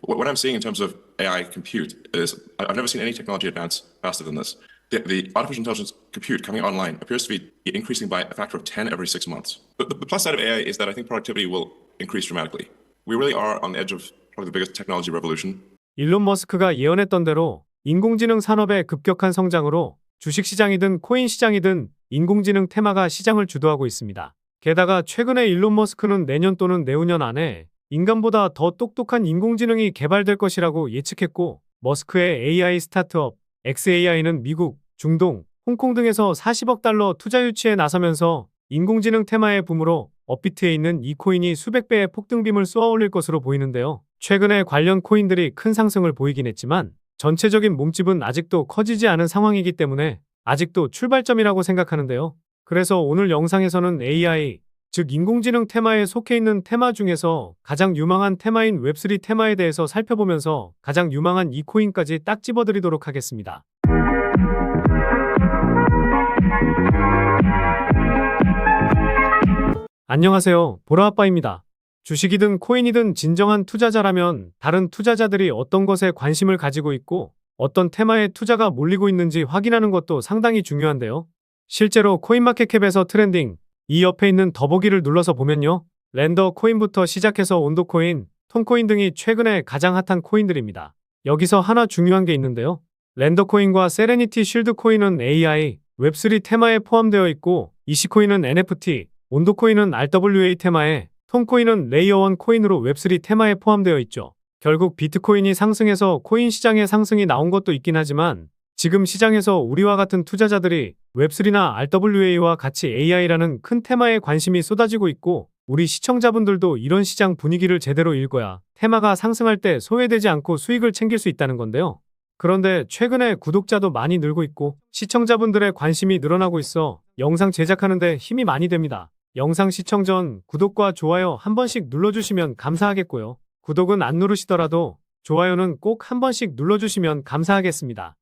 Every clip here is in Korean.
What I'm seeing in terms of AI compute is I've never seen any technology advance faster than this. The artificial intelligence compute coming online appears to be increasing by a factor of 10 every 6 months. But the plus side of AI is that I think productivity will increase dramatically. We really are on the edge of probably the biggest technology revolution. 일론 머스크가 예언했던 대로 인공지능 산업의 급격한 성장으로 주식시장이든 코인 시장이든 인공지능 테마가 시장을 주도하고 있습니다. 게다가 최근에 일론 머스크는 내년 또는 내후년 안에 인간보다 더 똑똑한 인공지능이 개발될 것이라고 예측했고, 머스크의 AI 스타트업 XAI는 미국, 중동, 홍콩 등에서 40억 달러 투자 유치에 나서면서 인공지능 테마의 붐으로 업비트에 있는 이 코인이 수백 배의 폭등빔을 쏘아올릴 것으로 보이는데요. 최근에 관련 코인들이 큰 상승을 보이긴 했지만 전체적인 몸집은 아직도 커지지 않은 상황이기 때문에 아직도 출발점이라고 생각하는데요. 그래서 오늘 영상에서는 AI, 즉 인공지능 테마에 속해 있는 테마 중에서 가장 유망한 테마인 웹3 테마에 대해서 살펴보면서 가장 유망한 이 코인까지 딱 집어드리도록 하겠습니다. 안녕하세요, 보라아빠입니다. 주식이든 코인이든 진정한 투자자라면 다른 투자자들이 어떤 것에 관심을 가지고 있고 어떤 테마에 투자가 몰리고 있는지 확인하는 것도 상당히 중요한데요. 실제로 코인마켓캡에서 트렌딩, 이 옆에 있는 더보기를 눌러서 보면요. 렌더 코인부터 시작해서 온도 코인, 톤코인 등이 최근에 가장 핫한 코인들입니다. 여기서 하나 중요한 게 있는데요. 렌더 코인과 세레니티 쉴드 코인은 AI, 웹3 테마에 포함되어 있고, 이시코인은 NFT, 온도 코인은 RWA 테마에, 톤코인은 레이어 1 코인으로 웹3 테마에 포함되어 있죠. 결국 비트코인이 상승해서 코인 시장에 상승이 나온 것도 있긴 하지만 지금 시장에서 우리와 같은 투자자들이 웹3나 RWA와 같이 AI라는 큰 테마에 관심이 쏟아지고 있고, 우리 시청자분들도 이런 시장 분위기를 제대로 읽어야 테마가 상승할 때 소외되지 않고 수익을 챙길 수 있다는 건데요. 그런데 최근에 구독자도 많이 늘고 있고 시청자분들의 관심이 늘어나고 있어 영상 제작하는 데 힘이 많이 됩니다. 영상 시청 전 구독과 좋아요 한 번씩 눌러주시면 감사하겠고요. 구독은 안 누르시더라도 좋아요는 꼭 한 번씩 눌러주시면 감사하겠습니다.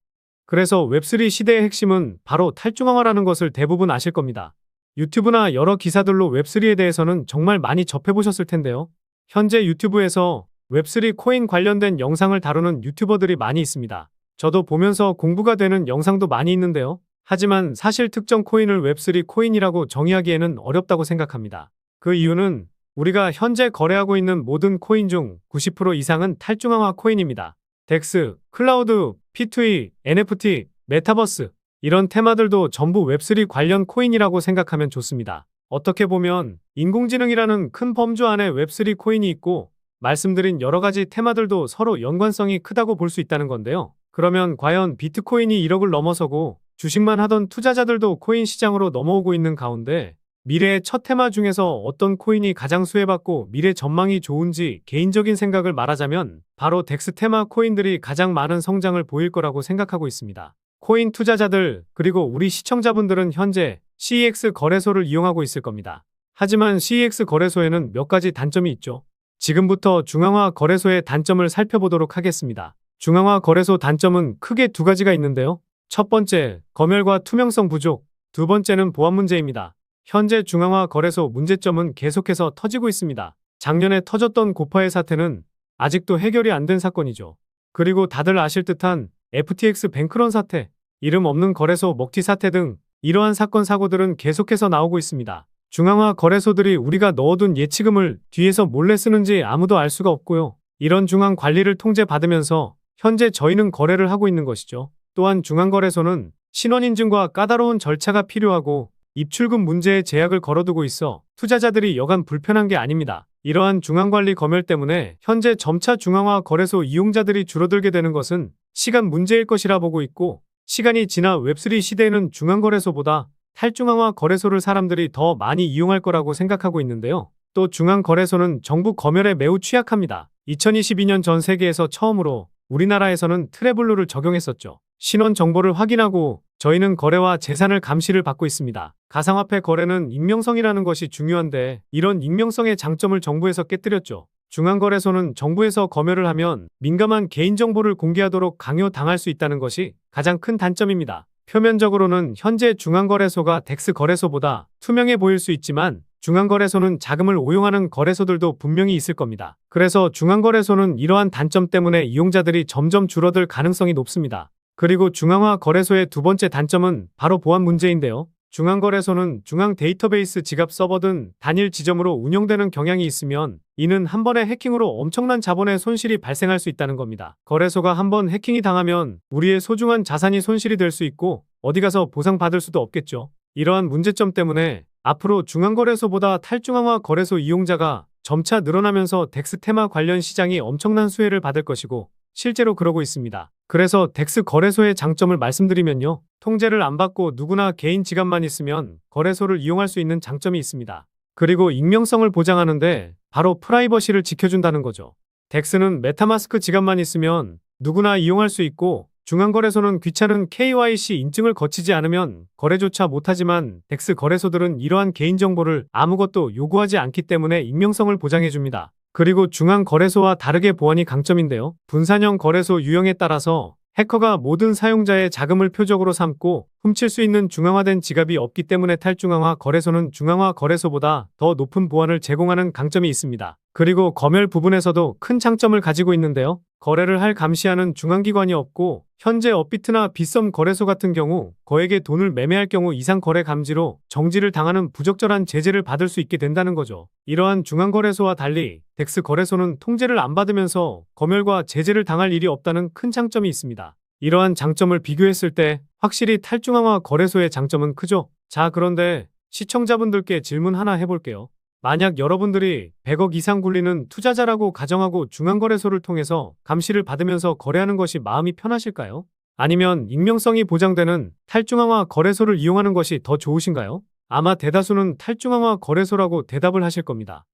그래서 웹3 시대의 핵심은 바로 탈중앙화라는 것을 대부분 아실 겁니다. 유튜브나 여러 기사들로 웹3에 대해서는 정말 많이 접해보셨을 텐데요. 현재 유튜브에서 웹3 코인 관련된 영상을 다루는 유튜버들이 많이 있습니다. 저도 보면서 공부가 되는 영상도 많이 있는데요. 하지만 사실 특정 코인을 웹3 코인이라고 정의하기에는 어렵다고 생각합니다. 그 이유는 우리가 현재 거래하고 있는 모든 코인 중 90% 이상은 탈중앙화 코인입니다. 덱스, 클라우드, P2E, NFT, 메타버스 이런 테마들도 전부 웹3 관련 코인이라고 생각하면 좋습니다. 어떻게 보면 인공지능이라는 큰 범주 안에 웹3 코인이 있고 말씀드린 여러 가지 테마들도 서로 연관성이 크다고 볼 수 있다는 건데요. 그러면 과연 비트코인이 1억을 넘어서고 주식만 하던 투자자들도 코인 시장으로 넘어오고 있는 가운데 미래의 첫 테마 중에서 어떤 코인이 가장 수혜받고 미래 전망이 좋은지 개인적인 생각을 말하자면 바로 덱스 테마 코인들이 가장 많은 성장을 보일 거라고 생각하고 있습니다. 코인 투자자들 그리고 우리 시청자분들은 현재 CEX 거래소를 이용하고 있을 겁니다. 하지만 CEX 거래소에는 몇 가지 단점이 있죠. 지금부터 중앙화 거래소의 단점을 살펴보도록 하겠습니다. 중앙화 거래소 단점은 크게 두 가지가 있는데요. 첫 번째, 검열과 투명성 부족. 두 번째는 보안 문제입니다. 현재 중앙화 거래소 문제점은 계속해서 터지고 있습니다. 작년에 터졌던 고파의 사태는 아직도 해결이 안 된 사건이죠. 그리고 다들 아실 듯한 FTX 뱅크런 사태, 이름 없는 거래소 먹튀 사태 등 이러한 사건 사고들은 계속해서 나오고 있습니다. 중앙화 거래소들이 우리가 넣어둔 예치금을 뒤에서 몰래 쓰는지 아무도 알 수가 없고요. 이런 중앙 관리를 통제받으면서 현재 저희는 거래를 하고 있는 것이죠. 또한 중앙거래소는 신원인증과 까다로운 절차가 필요하고 입출금 문제에 제약을 걸어두고 있어 투자자들이 여간 불편한 게 아닙니다. 이러한 중앙관리 검열 때문에 현재 점차 중앙화 거래소 이용자들이 줄어들게 되는 것은 시간 문제일 것이라 보고 있고, 시간이 지나 웹3 시대에는 중앙거래소보다 탈중앙화 거래소를 사람들이 더 많이 이용할 거라고 생각하고 있는데요. 또 중앙거래소는 정부 검열에 매우 취약합니다. 2022년 전 세계에서 처음으로 우리나라에서는 트래블루를 적용했었죠. 신원 정보를 확인하고 저희는 거래와 재산을 감시를 받고 있습니다. 가상화폐 거래는 익명성이라는 것이 중요한데 이런 익명성의 장점을 정부에서 깨뜨렸죠. 중앙거래소는 정부에서 검열을 하면 민감한 개인정보를 공개하도록 강요당할 수 있다는 것이 가장 큰 단점입니다. 표면적으로는 현재 중앙거래소가 덱스 거래소보다 투명해 보일 수 있지만 중앙거래소는 자금을 오용하는 거래소들도 분명히 있을 겁니다. 그래서 중앙거래소는 이러한 단점 때문에 이용자들이 점점 줄어들 가능성이 높습니다. 그리고 중앙화 거래소의 두 번째 단점은 바로 보안 문제인데요. 중앙거래소는 중앙 데이터베이스 지갑 서버 등 단일 지점으로 운영되는 경향이 있으면 이는 한 번의 해킹으로 엄청난 자본의 손실이 발생할 수 있다는 겁니다. 거래소가 한 번 해킹이 당하면 우리의 소중한 자산이 손실이 될 수 있고 어디 가서 보상받을 수도 없겠죠. 이러한 문제점 때문에 앞으로 중앙거래소보다 탈중앙화 거래소 이용자가 점차 늘어나면서 덱스 테마 관련 시장이 엄청난 수혜를 받을 것이고 실제로 그러고 있습니다. 그래서 덱스 거래소의 장점을 말씀드리면요. 통제를 안 받고 누구나 개인 지갑만 있으면 거래소를 이용할 수 있는 장점이 있습니다. 그리고 익명성을 보장하는데 바로 프라이버시를 지켜준다는 거죠. 덱스는 메타마스크 지갑만 있으면 누구나 이용할 수 있고 중앙거래소는 귀찮은 KYC 인증을 거치지 않으면 거래조차 못하지만 덱스 거래소들은 이러한 개인정보를 아무것도 요구하지 않기 때문에 익명성을 보장해줍니다. 그리고 중앙거래소와 다르게 보안이 강점인데요. 분산형 거래소 유형에 따라서 해커가 모든 사용자의 자금을 표적으로 삼고 훔칠 수 있는 중앙화된 지갑이 없기 때문에 탈중앙화 거래소는 중앙화 거래소보다 더 높은 보안을 제공하는 강점이 있습니다. 그리고 검열 부분에서도 큰 장점을 가지고 있는데요. 거래를 할 감시하는 중앙기관이 없고 현재 업비트나 빗썸 거래소 같은 경우 거액의 돈을 매매할 경우 이상 거래 감지로 정지를 당하는 부적절한 제재를 받을 수 있게 된다는 거죠. 이러한 중앙거래소와 달리 덱스 거래소는 통제를 안 받으면서 검열과 제재를 당할 일이 없다는 큰 장점이 있습니다. 이러한 장점을 비교했을 때 확실히 탈중앙화 거래소의 장점은 크죠. 자, 그런데 시청자분들께 질문 하나 해볼게요. 만약 여러분들이 100억 이상 굴리는 투자자라고 가정하고 중앙거래소를 통해서 감시를 받으면서 거래하는 것이 마음이 편하실까요? 아니면 익명성이 보장되는 탈중앙화 거래소를 이용하는 것이 더 좋으신가요? 아마 대다수는 탈중앙화 거래소라고 대답을 하실 겁니다.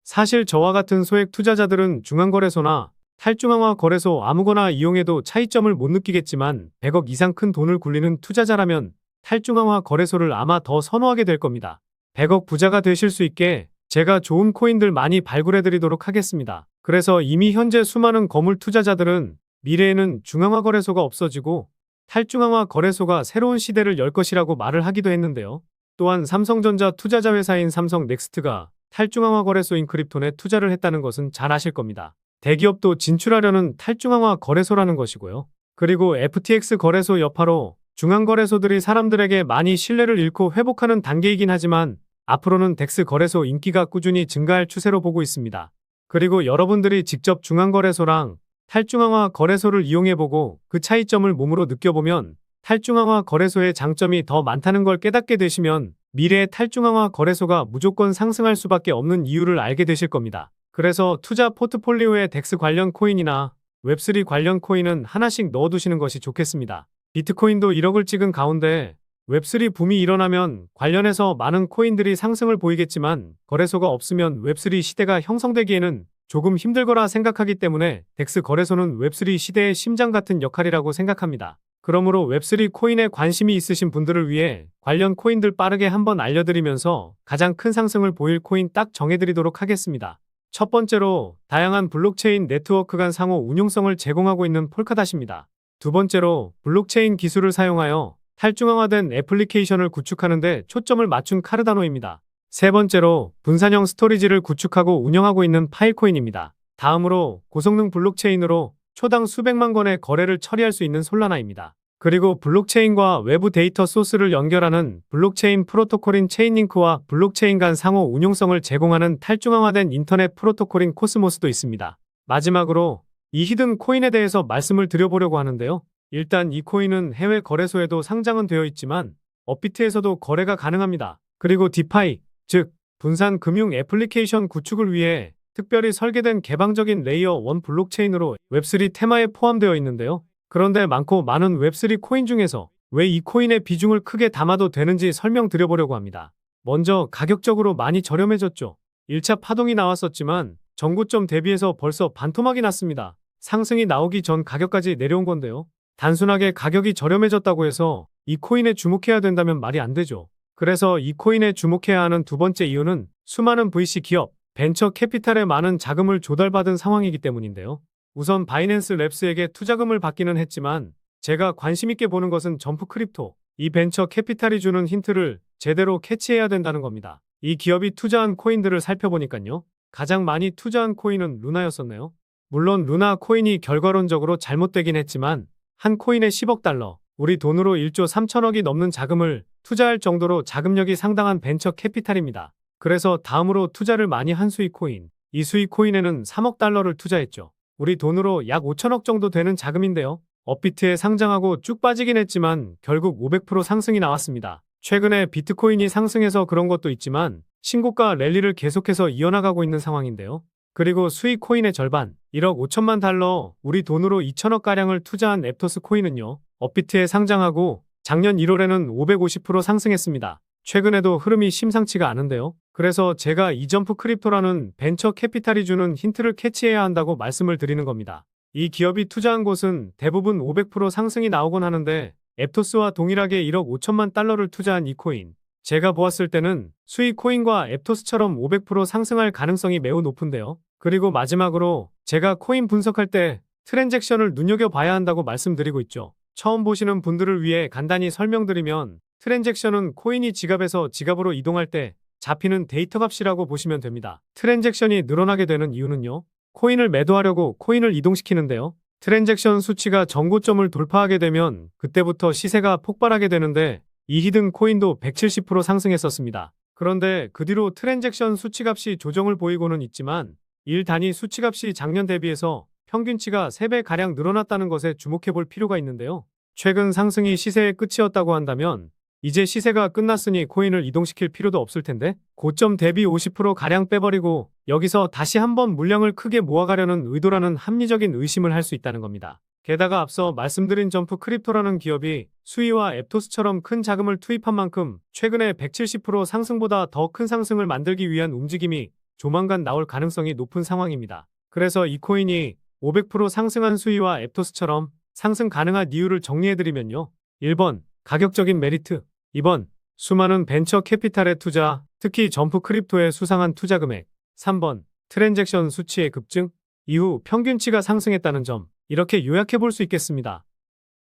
사실 저와 같은 소액 투자자들은 중앙거래소나 탈중앙화 거래소 아무거나 이용해도 차이점을 못 느끼겠지만 100억 이상 큰 돈을 굴리는 투자자라면 탈중앙화 거래소를 아마 더 선호하게 될 겁니다. 100억 부자가 되실 수 있게 제가 좋은 코인들 많이 발굴해 드리도록 하겠습니다. 그래서 이미 현재 수많은 거물 투자자들은 미래에는 중앙화 거래소가 없어지고 탈중앙화 거래소가 새로운 시대를 열 것이라고 말을 하기도 했는데요. 또한 삼성전자 투자자 회사인 삼성넥스트가 탈중앙화 거래소인 크립톤에 투자를 했다는 것은 잘 아실 겁니다. 대기업도 진출하려는 탈중앙화 거래소라는 것이고요. 그리고 FTX 거래소 여파로 중앙거래소들이 사람들에게 많이 신뢰를 잃고 회복하는 단계이긴 하지만 앞으로는 덱스 거래소 인기가 꾸준히 증가할 추세로 보고 있습니다. 그리고 여러분들이 직접 중앙거래소랑 탈중앙화 거래소를 이용해보고 그 차이점을 몸으로 느껴보면 탈중앙화 거래소의 장점이 더 많다는 걸 깨닫게 되시면 미래의 탈중앙화 거래소가 무조건 상승할 수밖에 없는 이유를 알게 되실 겁니다. 그래서 투자 포트폴리오에 덱스 관련 코인이나 웹3 관련 코인은 하나씩 넣어두시는 것이 좋겠습니다. 비트코인도 1억을 찍은 가운데 웹3 붐이 일어나면 관련해서 많은 코인들이 상승을 보이겠지만 거래소가 없으면 웹3 시대가 형성되기에는 조금 힘들거라 생각하기 때문에 덱스 거래소는 웹3 시대의 심장 같은 역할이라고 생각합니다. 그러므로 웹3 코인에 관심이 있으신 분들을 위해 관련 코인들 빠르게 한번 알려드리면서 가장 큰 상승을 보일 코인 딱 정해드리도록 하겠습니다. 첫 번째로 다양한 블록체인 네트워크 간 상호 운용성을 제공하고 있는 폴카닷입니다. 두 번째로 블록체인 기술을 사용하여 탈중앙화된 애플리케이션을 구축하는 데 초점을 맞춘 카르다노입니다. 세 번째로 분산형 스토리지를 구축하고 운영하고 있는 파일코인입니다. 다음으로 고성능 블록체인으로 초당 수백만 건의 거래를 처리할 수 있는 솔라나입니다. 그리고 블록체인과 외부 데이터 소스를 연결하는 블록체인 프로토콜인 체인링크와 블록체인 간 상호 운용성을 제공하는 탈중앙화된 인터넷 프로토콜인 코스모스도 있습니다. 마지막으로 이 히든 코인에 대해서 말씀을 드려보려고 하는데요. 일단 이 코인은 해외 거래소에도 상장은 되어 있지만 업비트에서도 거래가 가능합니다. 그리고 디파이, 즉 분산 금융 애플리케이션 구축을 위해 특별히 설계된 개방적인 레이어 1 블록체인으로 웹3 테마에 포함되어 있는데요. 그런데 많고 많은 웹3 코인 중에서 왜 이 코인의 비중을 크게 담아도 되는지 설명드려보려고 합니다. 먼저 가격적으로 많이 저렴해졌죠. 1차 파동이 나왔었지만 전고점 대비해서 벌써 반토막이 났습니다. 상승이 나오기 전 가격까지 내려온 건데요. 단순하게 가격이 저렴해졌다고 해서 이 코인에 주목해야 된다면 말이 안 되죠. 그래서 이 코인에 주목해야 하는 두 번째 이유는 수많은 VC 기업, 벤처 캐피탈에 많은 자금을 조달받은 상황이기 때문인데요. 우선 바이낸스 랩스에게 투자금을 받기는 했지만 제가 관심 있게 보는 것은 점프 크립토. 이 벤처 캐피탈이 주는 힌트를 제대로 캐치해야 된다는 겁니다. 이 기업이 투자한 코인들을 살펴보니까요. 가장 많이 투자한 코인은 루나였었네요. 물론 루나 코인이 결과론적으로 잘못되긴 했지만 한 코인에 10억 달러, 우리 돈으로 1조 3천억이 넘는 자금을 투자할 정도로 자금력이 상당한 벤처 캐피탈입니다. 그래서 다음으로 투자를 많이 한 수익 코인, 이 수익 코인에는 3억 달러를 투자했죠. 우리 돈으로 약 5천억 정도 되는 자금인데요. 업비트에 상장하고 쭉 빠지긴 했지만 결국 500% 상승이 나왔습니다. 최근에 비트코인이 상승해서 그런 것도 있지만 신고가 랠리를 계속해서 이어나가고 있는 상황인데요. 그리고 수익 코인의 절반, 1억 5천만 달러, 우리 돈으로 2천억가량을 투자한 앱토스 코인은요. 업비트에 상장하고 작년 1월에는 550% 상승했습니다. 최근에도 흐름이 심상치가 않은데요. 그래서 제가 이점프 크립토라는 벤처 캐피탈이 주는 힌트를 캐치해야 한다고 말씀을 드리는 겁니다. 이 기업이 투자한 곳은 대부분 500% 상승이 나오곤 하는데 앱토스와 동일하게 1억 5천만 달러를 투자한 이 코인. 제가 보았을 때는 수익 코인과 앱토스처럼 500% 상승할 가능성이 매우 높은데요. 그리고 마지막으로 제가 코인 분석할 때 트랜잭션을 눈여겨봐야 한다고 말씀드리고 있죠. 처음 보시는 분들을 위해 간단히 설명드리면 트랜잭션은 코인이 지갑에서 지갑으로 이동할 때 잡히는 데이터 값이라고 보시면 됩니다. 트랜잭션이 늘어나게 되는 이유는요. 코인을 매도하려고 코인을 이동시키는데요. 트랜잭션 수치가 정고점을 돌파하게 되면 그때부터 시세가 폭발하게 되는데 이 히든 코인도 170% 상승했었습니다. 그런데 그 뒤로 트랜잭션 수치값이 조정을 보이고는 있지만 일 단위 수치값이 작년 대비해서 평균치가 3배가량 늘어났다는 것에 주목해 볼 필요가 있는데요. 최근 상승이 시세의 끝이었다고 한다면 이제 시세가 끝났으니 코인을 이동시킬 필요도 없을 텐데 고점 대비 50%가량 빼버리고 여기서 다시 한번 물량을 크게 모아가려는 의도라는 합리적인 의심을 할 수 있다는 겁니다. 게다가 앞서 말씀드린 점프 크립토라는 기업이 수위와 앱토스처럼 큰 자금을 투입한 만큼 최근에 170% 상승보다 더 큰 상승을 만들기 위한 움직임이 조만간 나올 가능성이 높은 상황입니다. 그래서 이 코인이 500% 상승한 수위와 앱토스처럼 상승 가능한 이유를 정리해드리면요. 1번, 가격적인 메리트. 2번, 수많은 벤처 캐피탈의 투자, 특히 점프 크립토의 수상한 투자 금액. 3번, 트랜잭션 수치의 급증, 이후 평균치가 상승했다는 점. 이렇게 요약해 볼 수 있겠습니다.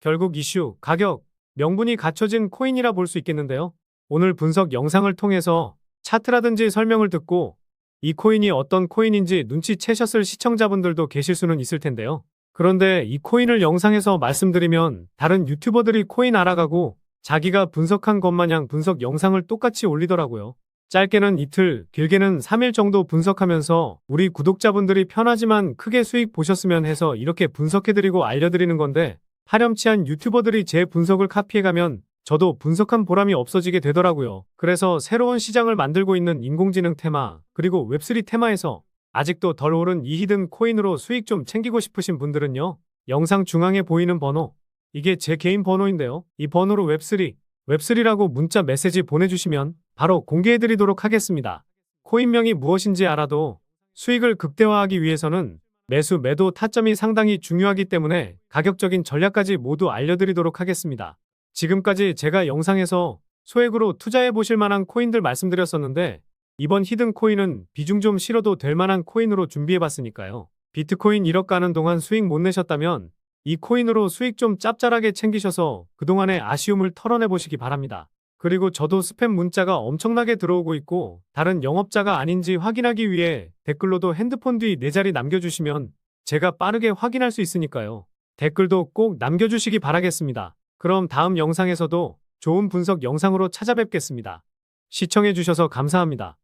결국 이슈, 가격, 명분이 갖춰진 코인이라 볼 수 있겠는데요. 오늘 분석 영상을 통해서 차트라든지 설명을 듣고 이 코인이 어떤 코인인지 눈치채셨을 시청자분들도 계실 수는 있을 텐데요. 그런데 이 코인을 영상에서 말씀드리면 다른 유튜버들이 코인 알아가고 자기가 분석한 것 마냥 분석 영상을 똑같이 올리더라고요. 짧게는 이틀, 길게는 3일 정도 분석하면서 우리 구독자분들이 편하지만 크게 수익 보셨으면 해서 이렇게 분석해드리고 알려드리는 건데 파렴치한 유튜버들이 제 분석을 카피해가면 저도 분석한 보람이 없어지게 되더라고요. 그래서 새로운 시장을 만들고 있는 인공지능 테마, 그리고 웹3 테마에서 아직도 덜 오른 이 히든 코인으로 수익 좀 챙기고 싶으신 분들은요. 영상 중앙에 보이는 번호, 이게 제 개인 번호인데요. 이 번호로 웹3라고 문자 메시지 보내주시면 바로 공개해드리도록 하겠습니다. 코인명이 무엇인지 알아도 수익을 극대화하기 위해서는 매수, 매도 타점이 상당히 중요하기 때문에 가격적인 전략까지 모두 알려드리도록 하겠습니다. 지금까지 제가 영상에서 소액으로 투자해 보실 만한 코인들 말씀드렸었는데 이번 히든 코인은 비중 좀 실어도 될 만한 코인으로 준비해 봤으니까요. 비트코인 1억 가는 동안 수익 못 내셨다면 이 코인으로 수익 좀 짭짤하게 챙기셔서 그동안의 아쉬움을 털어내 보시기 바랍니다. 그리고 저도 스팸 문자가 엄청나게 들어오고 있고 다른 영업자가 아닌지 확인하기 위해 댓글로도 핸드폰 뒤 4자리 남겨주시면 제가 빠르게 확인할 수 있으니까요. 댓글도 꼭 남겨주시기 바라겠습니다. 그럼 다음 영상에서도 좋은 분석 영상으로 찾아뵙겠습니다. 시청해주셔서 감사합니다.